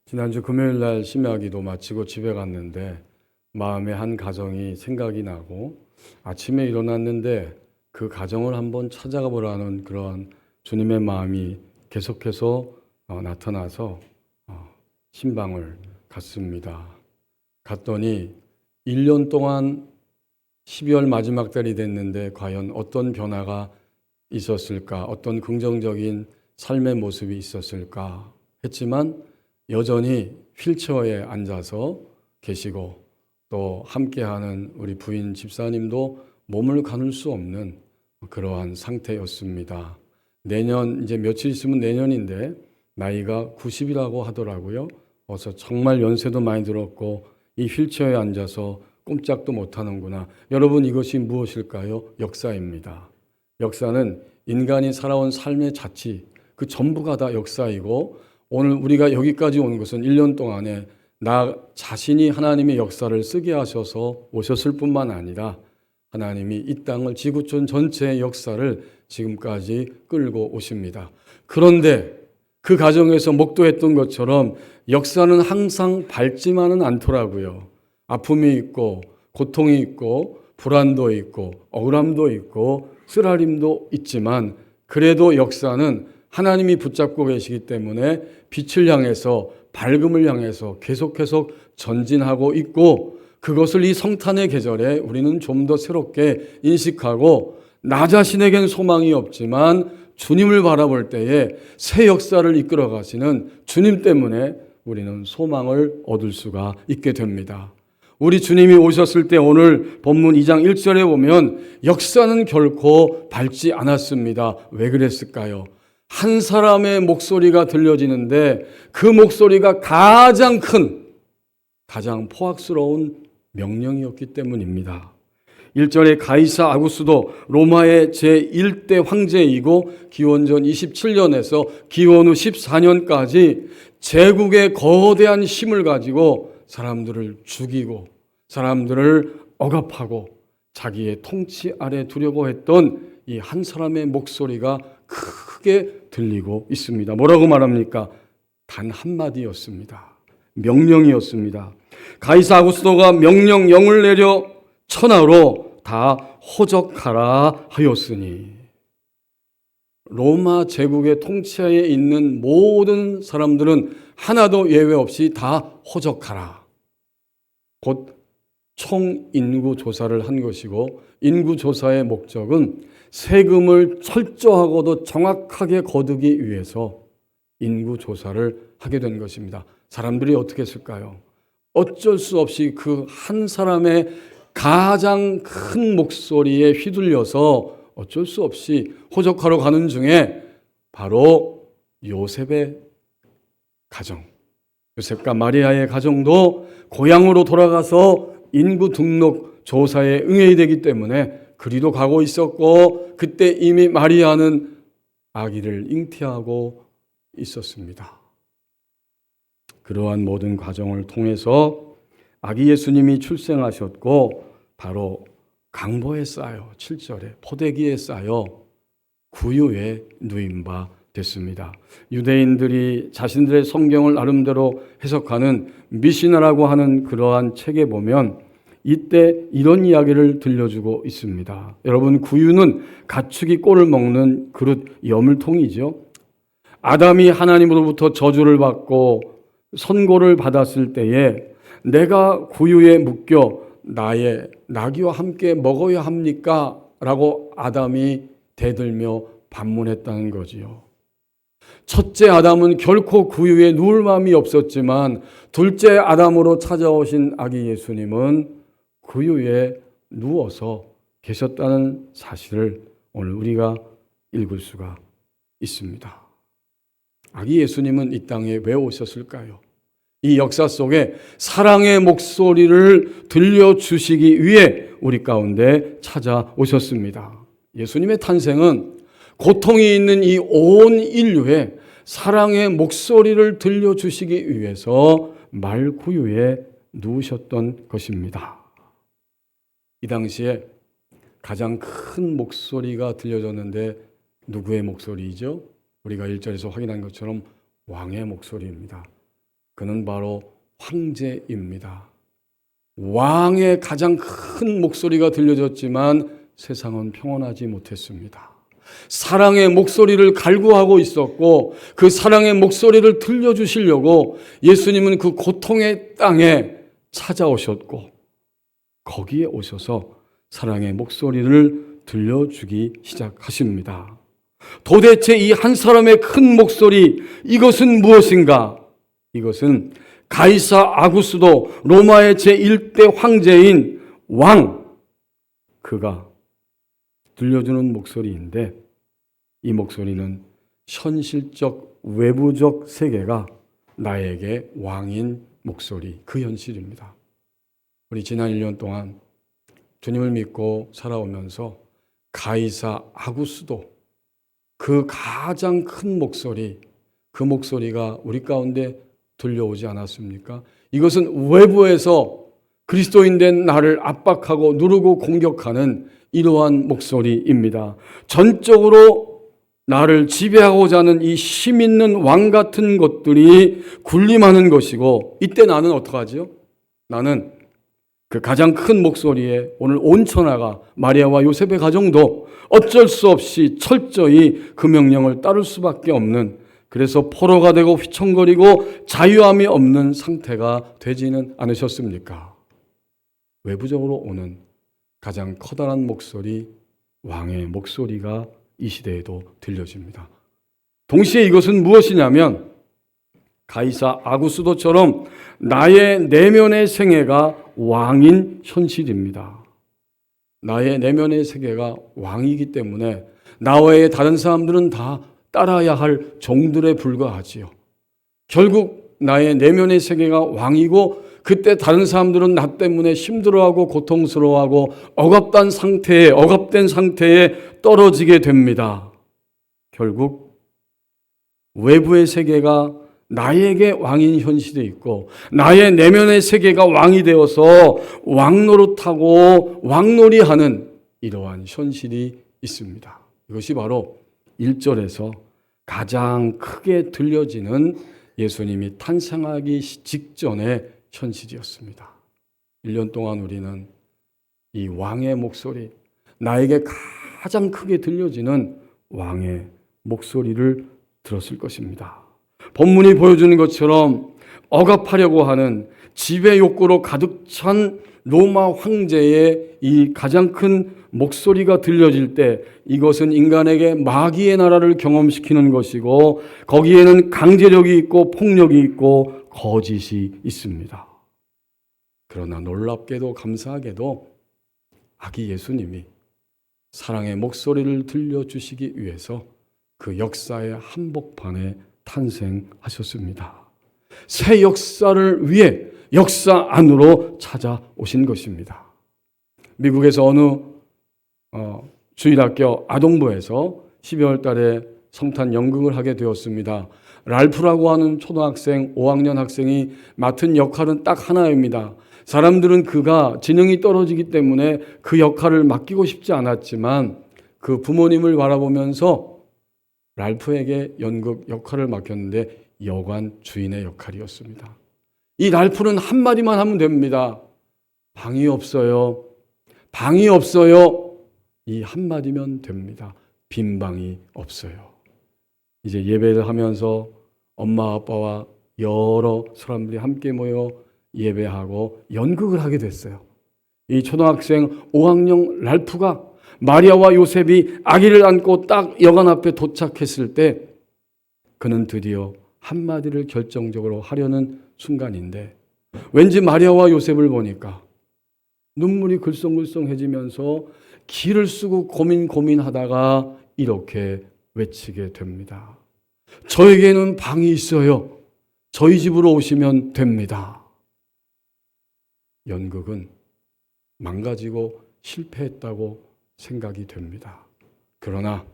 지난주 금요일 날 심야기도 마치고 집에 갔는데 마음에 한 가정이 생각이 나고 아침에 일어났는데 그 가정을 한번 찾아가 보라는 그런 주님의 마음이 계속해서 나타나서 신방을 갔습니다. 갔더니 1년 동안 12월 마지막 달이 됐는데 과연 어떤 변화가 있었을까, 어떤 긍정적인 삶의 모습이 있었을까 했지만 여전히 휠체어에 앉아서 계시고 또 함께하는 우리 부인 집사님도 몸을 가눌 수 없는 그러한 상태였습니다. 내년 이제 며칠 있으면 내년인데 나이가 90이라고 하더라고요. 그래서 정말 연세도 많이 들었고 이 휠체어에 앉아서 꼼짝도 못하는구나. 여러분, 이것이 무엇일까요? 역사입니다. 역사는 인간이 살아온 삶의 자치, 그 전부가 다 역사이고 오늘 우리가 여기까지 온 것은 1년 동안에 나 자신이 하나님의 역사를 쓰게 하셔서 오셨을 뿐만 아니라 하나님이 이 땅을 지구촌 전체의 역사를 지금까지 끌고 오십니다. 그런데 그 과정에서 목도했던 것처럼 역사는 항상 밝지만은 않더라고요. 아픔이 있고 고통이 있고 불안도 있고 억울함도 있고 쓰라림도 있지만 그래도 역사는 하나님이 붙잡고 계시기 때문에 빛을 향해서 밝음을 향해서 계속해서 전진하고 있고 그것을 이 성탄의 계절에 우리는 좀 더 새롭게 인식하고 나 자신에겐 소망이 없지만 주님을 바라볼 때에 새 역사를 이끌어 가시는 주님 때문에 우리는 소망을 얻을 수가 있게 됩니다. 우리 주님이 오셨을 때 오늘 본문 2장 1절에 보면 역사는 결코 밝지 않았습니다. 왜 그랬을까요? 한 사람의 목소리가 들려지는데 그 목소리가 가장 큰, 가장 포악스러운 명령이었기 때문입니다. 1절에 가이사 아구스도 로마의 제1대 황제이고 기원전 27년에서 기원 후 14년까지 제국의 거대한 힘을 가지고 사람들을 죽이고 사람들을 억압하고 자기의 통치 아래 두려고 했던 이 한 사람의 목소리가 크게 들리고 있습니다. 뭐라고 말합니까? 단 한마디였습니다. 명령이었습니다. 가이사 아구스도가 명령령을 내려 천하로 다 호적하라 하였으니 로마 제국의 통치하에 있는 모든 사람들은 하나도 예외 없이 다 호적하라. 곧 총인구 조사를 한 것이고 인구 조사의 목적은 세금을 철저하고도 정확하게 거두기 위해서 인구 조사를 하게 된 것입니다. 사람들이 어떻게 했을까요? 어쩔 수 없이 그 한 사람의 가장 큰 목소리에 휘둘려서 어쩔 수 없이 호적하러 가는 중에 바로 요셉의 가정, 요셉과 마리아의 가정도 고향으로 돌아가서 인구 등록 조사에 응해야 되기 때문에 그리도 가고 있었고 그때 이미 마리아는 아기를 잉태하고 있었습니다. 그러한 모든 과정을 통해서 아기 예수님이 출생하셨고 바로 강보에 쌓여 7절에 포대기에 쌓여 구유에 누인 바 됐습니다. 유대인들이 자신들의 성경을 나름대로 해석하는 미시나라고 하는 그러한 책에 보면 이때 이런 이야기를 들려주고 있습니다. 여러분, 구유는 가축이 꼴을 먹는 그릇 여물통이죠. 아담이 하나님으로부터 저주를 받고 선고를 받았을 때에 내가 구유에 묶여 나의 나귀와 함께 먹어야 합니까? 라고 아담이 대들며 반문했다는 거지요. 첫째 아담은 결코 구유에 누울 마음이 없었지만 둘째 아담으로 찾아오신 아기 예수님은 구유에 누워서 계셨다는 사실을 오늘 우리가 읽을 수가 있습니다. 아기 예수님은 이 땅에 왜 오셨을까요? 이 역사 속에 사랑의 목소리를 들려주시기 위해 우리 가운데 찾아오셨습니다. 예수님의 탄생은 고통이 있는 이 온 인류에 사랑의 목소리를 들려주시기 위해서 말구유에 누우셨던 것입니다. 이 당시에 가장 큰 목소리가 들려졌는데 누구의 목소리이죠? 우리가 1절에서 확인한 것처럼 왕의 목소리입니다. 그는 바로 황제입니다. 왕의 가장 큰 목소리가 들려졌지만 세상은 평온하지 못했습니다. 사랑의 목소리를 갈구하고 있었고 그 사랑의 목소리를 들려주시려고 예수님은 그 고통의 땅에 찾아오셨고 거기에 오셔서 사랑의 목소리를 들려주기 시작하십니다. 도대체 이 한 사람의 큰 목소리, 이것은 무엇인가? 이것은 가이사 아구스도 로마의 제1대 황제인 왕, 그가 들려주는 목소리인데 이 목소리는 현실적 외부적 세계가 나에게 왕인 목소리, 그 현실입니다. 우리 지난 1년 동안 주님을 믿고 살아오면서 가이사 아구스도 그 가장 큰 목소리, 그 목소리가 우리 가운데 들려오지 않았습니까? 이것은 외부에서 그리스도인된 나를 압박하고 누르고 공격하는 이러한 목소리입니다. 전적으로 나를 지배하고자 하는 이 힘 있는 왕 같은 것들이 군림하는 것이고 이때 나는 어떡하지요? 나는 그 가장 큰 목소리에 오늘 온 천하가 마리아와 요셉의 가정도 어쩔 수 없이 철저히 그 명령을 따를 수밖에 없는, 그래서 포로가 되고 휘청거리고 자유함이 없는 상태가 되지는 않으셨습니까? 외부적으로 오는 가장 커다란 목소리, 왕의 목소리가 이 시대에도 들려집니다. 동시에 이것은 무엇이냐면 가이사 아구스도처럼 나의 내면의 생애가 왕인 현실입니다. 나의 내면의 세계가 왕이기 때문에 나 외에 다른 사람들은 다 따라야 할 종들에 불과하지요. 결국 나의 내면의 세계가 왕이고 그때 다른 사람들은 나 때문에 힘들어하고 고통스러워하고 억압된 상태에 떨어지게 됩니다. 결국 외부의 세계가 나에게 왕인 현실이 있고 나의 내면의 세계가 왕이 되어서 왕노릇하고 왕놀이하는 이러한 현실이 있습니다. 이것이 바로 1절에서 가장 크게 들려지는 예수님이 탄생하기 직전의 현실이었습니다. 1년 동안 우리는 이 왕의 목소리, 나에게 가장 크게 들려지는 왕의 목소리를 들었을 것입니다. 본문이 보여주는 것처럼 억압하려고 하는 지배 욕구로 가득 찬 로마 황제의 이 가장 큰 목소리가 들려질 때 이것은 인간에게 마귀의 나라를 경험시키는 것이고 거기에는 강제력이 있고 폭력이 있고 거짓이 있습니다. 그러나 놀랍게도 감사하게도 아기 예수님이 사랑의 목소리를 들려주시기 위해서 그 역사의 한복판에 탄생하셨습니다. 새 역사를 위해 역사 안으로 찾아오신 것입니다. 미국에서 어느 주일학교 아동부에서 12월 달에 성탄 연극을 하게 되었습니다. 랄프라고 하는 초등학생 5학년 학생이 맡은 역할은 딱 하나입니다. 사람들은 그가 지능이 떨어지기 때문에 그 역할을 맡기고 싶지 않았지만 그 부모님을 바라보면서 랄프에게 연극 역할을 맡겼는데 여관 주인의 역할이었습니다. 이 랄프는 한마디만 하면 됩니다. 방이 없어요. 방이 없어요. 이 한마디면 됩니다. 빈 방이 없어요. 이제 예배를 하면서 엄마 아빠와 여러 사람들이 함께 모여 예배하고 연극을 하게 됐어요. 이 초등학생 5학년 랄프가 마리아와 요셉이 아기를 안고 딱 여관 앞에 도착했을 때 그는 드디어 한마디를 결정적으로 하려는 순간인데 왠지 마리아와 요셉을 보니까 눈물이 글썽글썽해지면서 기를 쓰고 고민하다가 이렇게 외치게 됩니다. 저에게는 방이 있어요. 저희 집으로 오시면 됩니다. 연극은 망가지고 실패했다고 생각이 됩니다. 그러나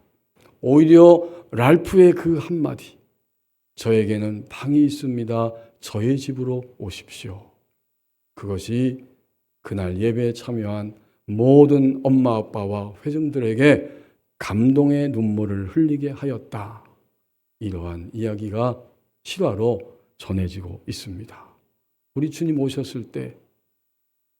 오히려 랄프의 그 한마디, 저에게는 방이 있습니다. 저의 집으로 오십시오. 그것이 그날 예배에 참여한 모든 엄마 아빠와 회중들에게 감동의 눈물을 흘리게 하였다. 이러한 이야기가 실화로 전해지고 있습니다. 우리 주님 오셨을 때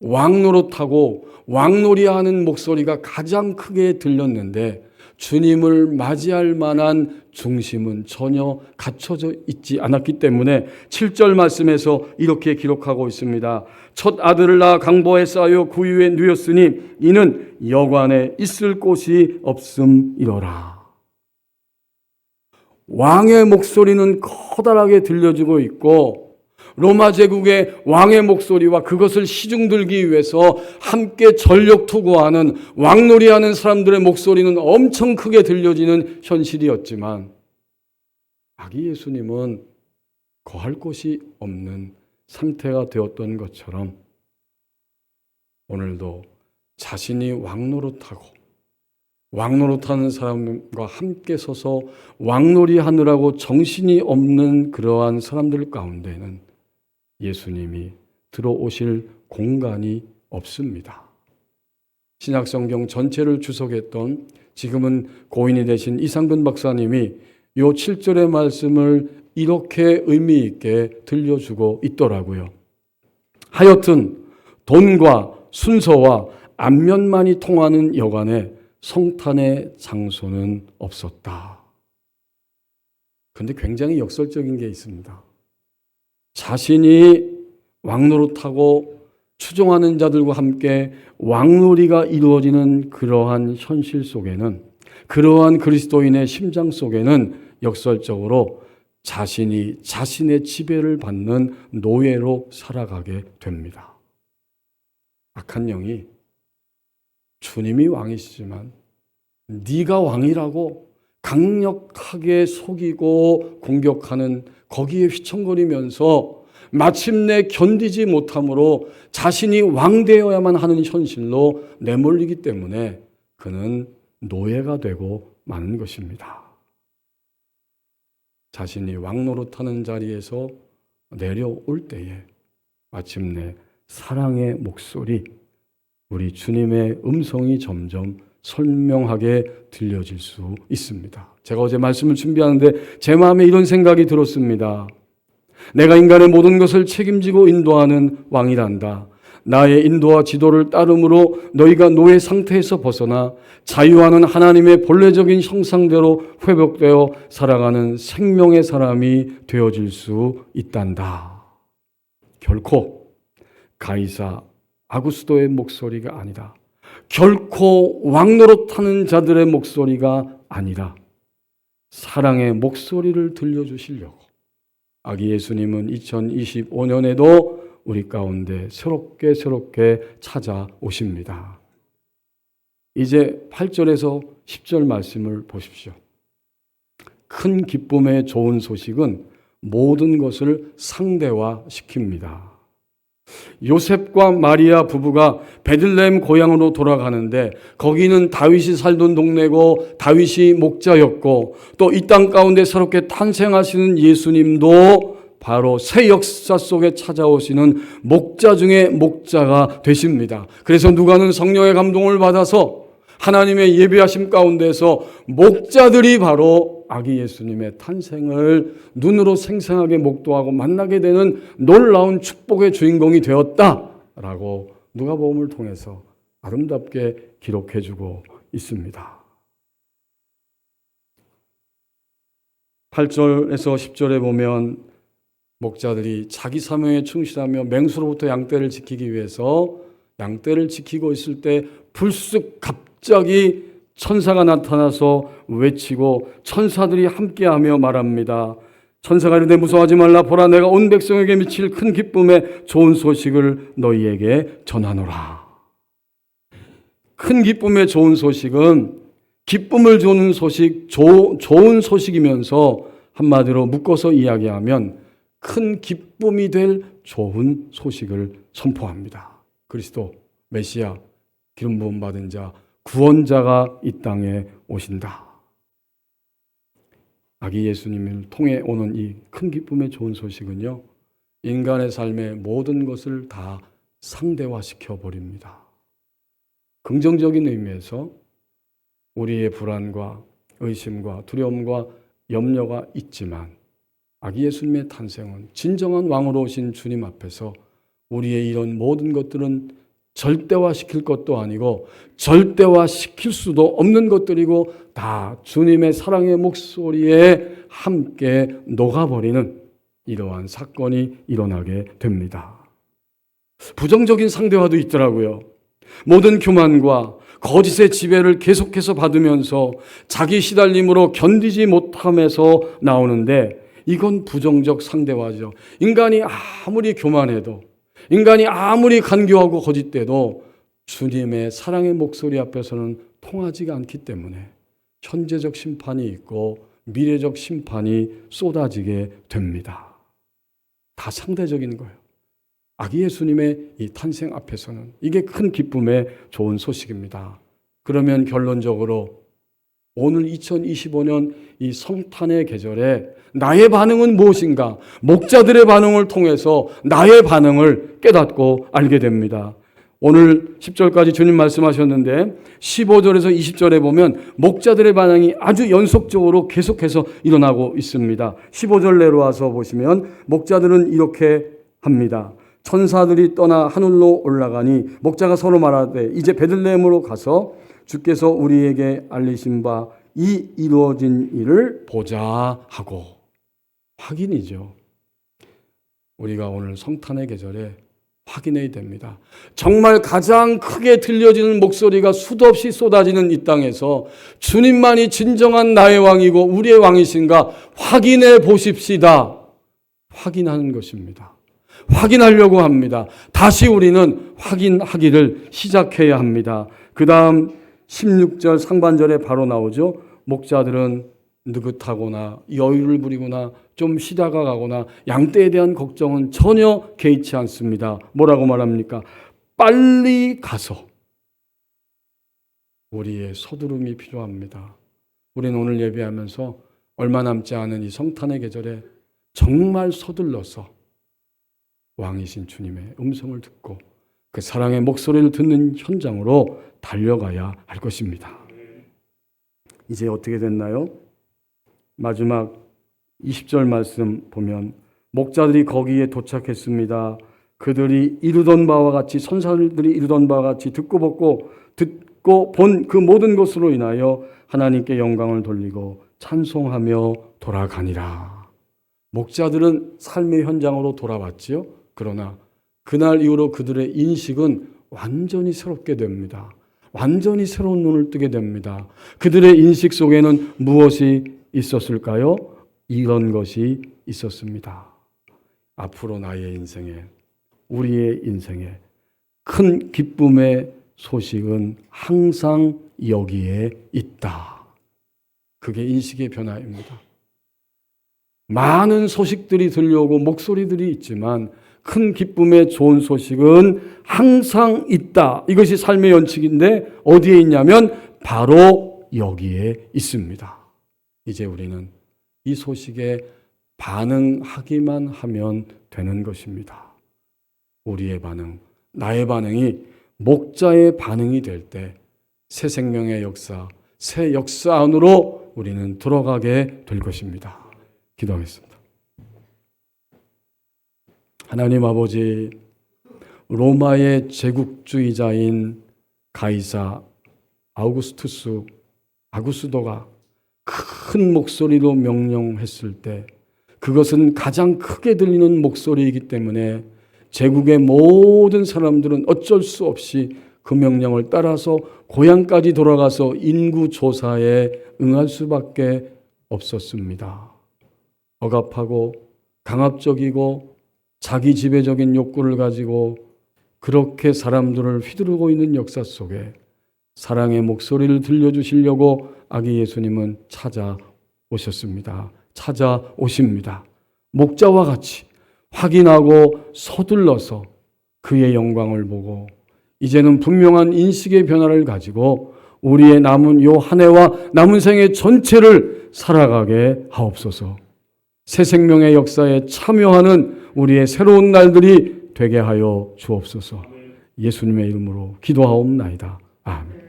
왕노릇하고 왕놀이하는 목소리가 가장 크게 들렸는데 주님을 맞이할 만한 중심은 전혀 갖춰져 있지 않았기 때문에 7절 말씀에서 이렇게 기록하고 있습니다. 첫 아들을 낳아 강보에 쌓여 구유에 누였으니 이는 여관에 있을 곳이 없음이로라. 왕의 목소리는 커다랗게 들려지고 있고 로마 제국의 왕의 목소리와 그것을 시중들기 위해서 함께 전력 투구하는 왕놀이하는 사람들의 목소리는 엄청 크게 들려지는 현실이었지만 아기 예수님은 거할 곳이 없는 상태가 되었던 것처럼 오늘도 자신이 왕노릇하는 사람과 함께 서서 왕놀이하느라고 정신이 없는 그러한 사람들 가운데는 예수님이 들어오실 공간이 없습니다. 신약성경 전체를 주석했던 지금은 고인이 되신 이상근 박사님이 이 7절의 말씀을 이렇게 의미 있게 들려주고 있더라고요. 하여튼 돈과 순서와 안면만이 통하는 여관에 성탄의 장소는 없었다. 그런데 굉장히 역설적인 게 있습니다. 자신이 왕노릇하고 추종하는 자들과 함께 왕놀이가 이루어지는 그러한 현실 속에는, 그러한 그리스도인의 심장 속에는 역설적으로 자신이 자신의 지배를 받는 노예로 살아가게 됩니다. 악한 영이 주님이 왕이시지만 네가 왕이라고 강력하게 속이고 공격하는 거기에 휘청거리면서 마침내 견디지 못함으로 자신이 왕되어야만 하는 현실로 내몰리기 때문에 그는 노예가 되고 마는 것입니다. 자신이 왕노릇하는 자리에서 내려올 때에 마침내 사랑의 목소리, 우리 주님의 음성이 점점 선명하게 들려질 수 있습니다. 제가 어제 말씀을 준비하는데 제 마음에 이런 생각이 들었습니다. 내가 인간의 모든 것을 책임지고 인도하는 왕이란다. 나의 인도와 지도를 따름으로 너희가 노예 상태에서 벗어나 자유하는 하나님의 본래적인 형상대로 회복되어 살아가는 생명의 사람이 되어질 수 있단다. 결코 가이사 아구스도의 목소리가 아니다. 결코 왕노릇하는 자들의 목소리가 아니라 사랑의 목소리를 들려주시려고 아기 예수님은 2025년에도 우리 가운데 새롭게 찾아오십니다. 이제 8절에서 10절 말씀을 보십시오. 큰 기쁨의 좋은 소식은 모든 것을 상대화시킵니다. 요셉과 마리아 부부가 베들레헴 고향으로 돌아가는데 거기는 다윗이 살던 동네고 다윗이 목자였고 또 이 땅 가운데 새롭게 탄생하시는 예수님도 바로 새 역사 속에 찾아오시는 목자 중에 목자가 되십니다. 그래서 누가는 성령의 감동을 받아서 하나님의 예비하심 가운데서 목자들이 바로 아기 예수님의 탄생을 눈으로 생생하게 목도하고 만나게 되는 놀라운 축복의 주인공이 되었다라고 누가복음을 통해서 아름답게 기록해주고 있습니다. 8절에서 10절에 보면 목자들이 자기 사명에 충실하며 맹수로부터 양떼를 지키기 위해서 양떼를 지키고 있을 때 불쑥 갑자기 천사가 나타나서 외치고 천사들이 함께하며 말합니다. 천사가 이르되 무서워하지 말라. 보라, 내가 온 백성에게 미칠 큰 기쁨의 좋은 소식을 너희에게 전하노라. 큰 기쁨의 좋은 소식은 기쁨을 주는 소식, 좋은 소식이면서 한마디로 묶어서 이야기하면 큰 기쁨이 될 좋은 소식을 선포합니다. 그리스도, 메시아, 기름 부음 받은 자, 구원자가 이 땅에 오신다. 아기 예수님을 통해 오는 이 큰 기쁨의 좋은 소식은요, 인간의 삶의 모든 것을 다 상대화시켜 버립니다. 긍정적인 의미에서 우리의 불안과 의심과 두려움과 염려가 있지만 아기 예수님의 탄생은 진정한 왕으로 오신 주님 앞에서 우리의 이런 모든 것들은 절대화시킬 것도 아니고 절대화시킬 수도 없는 것들이고 다 주님의 사랑의 목소리에 함께 녹아버리는 이러한 사건이 일어나게 됩니다. 부정적인 상대화도 있더라고요. 모든 교만과 거짓의 지배를 계속해서 받으면서 자기 시달림으로 견디지 못함에서 나오는데 이건 부정적 상대화죠. 인간이 아무리 교만해도, 인간이 아무리 간교하고 거짓돼도 주님의 사랑의 목소리 앞에서는 통하지가 않기 때문에 현재적 심판이 있고 미래적 심판이 쏟아지게 됩니다. 다 상대적인 거예요. 아기 예수님의 이 탄생 앞에서는 이게 큰 기쁨의 좋은 소식입니다. 그러면 결론적으로 오늘 2025년 이 성탄의 계절에 나의 반응은 무엇인가? 목자들의 반응을 통해서 나의 반응을 깨닫고 알게 됩니다. 오늘 10절까지 주님 말씀하셨는데 15절에서 20절에 보면 목자들의 반응이 아주 연속적으로 계속해서 일어나고 있습니다. 15절 내려와서 보시면 목자들은 이렇게 합니다. 천사들이 떠나 하늘로 올라가니 목자가 서로 말하되 이제 베들레헴으로 가서 주께서 우리에게 알리신 바 이 이루어진 일을 보자 하고. 확인이죠. 우리가 오늘 성탄의 계절에 확인해야 됩니다. 정말 가장 크게 들려지는 목소리가 수도 없이 쏟아지는 이 땅에서 주님만이 진정한 나의 왕이고 우리의 왕이신가 확인해 보십시다. 확인하는 것입니다. 확인하려고 합니다. 다시 우리는 확인하기를 시작해야 합니다. 그 다음 16절 상반절에 바로 나오죠. 목자들은 느긋하거나 여유를 부리거나 좀 쉬다가 가거나 양떼에 대한 걱정은 전혀 개의치 않습니다. 뭐라고 말합니까? 빨리 가서. 우리의 서두름이 필요합니다. 우리는 오늘 예배하면서 얼마 남지 않은 이 성탄의 계절에 정말 서둘러서 왕이신 주님의 음성을 듣고 그 사랑의 목소리를 듣는 현장으로 달려가야 할 것입니다. 이제 어떻게 됐나요? 마지막 20절 말씀 보면 목자들이 거기에 도착했습니다. 그들이 이루던 바와 같이 선사들이 이루던 바와 같이 듣고 본 그 모든 것으로 인하여 하나님께 영광을 돌리고 찬송하며 돌아가니라. 목자들은 삶의 현장으로 돌아왔지요. 그러나 그날 이후로 그들의 인식은 완전히 새롭게 됩니다. 완전히 새로운 눈을 뜨게 됩니다. 그들의 인식 속에는 무엇이 있었을까요? 이런 것이 있었습니다. 앞으로 나의 인생에, 우리의 인생에 큰 기쁨의 소식은 항상 여기에 있다. 그게 인식의 변화입니다. 많은 소식들이 들려오고 목소리들이 있지만 큰 기쁨의 좋은 소식은 항상 있다. 이것이 삶의 연칙인데 어디에 있냐면 바로 여기에 있습니다. 이제 우리는 이 소식에 반응하기만 하면 되는 것입니다. 우리의 반응, 나의 반응이 목자의 반응이 될 때 새 생명의 역사, 새 역사 안으로 우리는 들어가게 될 것입니다. 기도하겠습니다. 하나님 아버지, 로마의 제국주의자인 가이사 아구스도가 큰 목소리로 명령했을 때 그것은 가장 크게 들리는 목소리이기 때문에 제국의 모든 사람들은 어쩔 수 없이 그 명령을 따라서 고향까지 돌아가서 인구 조사에 응할 수밖에 없었습니다. 억압하고 강압적이고 자기 지배적인 욕구를 가지고 그렇게 사람들을 휘두르고 있는 역사 속에 사랑의 목소리를 들려주시려고 아기 예수님은 찾아오셨습니다. 찾아오십니다. 목자와 같이 확인하고 서둘러서 그의 영광을 보고 이제는 분명한 인식의 변화를 가지고 우리의 남은 요 한 해와 남은 생애 전체를 살아가게 하옵소서. 새 생명의 역사에 참여하는 우리의 새로운 날들이 되게 하여 주옵소서. 예수님의 이름으로 기도하옵나이다. 아멘.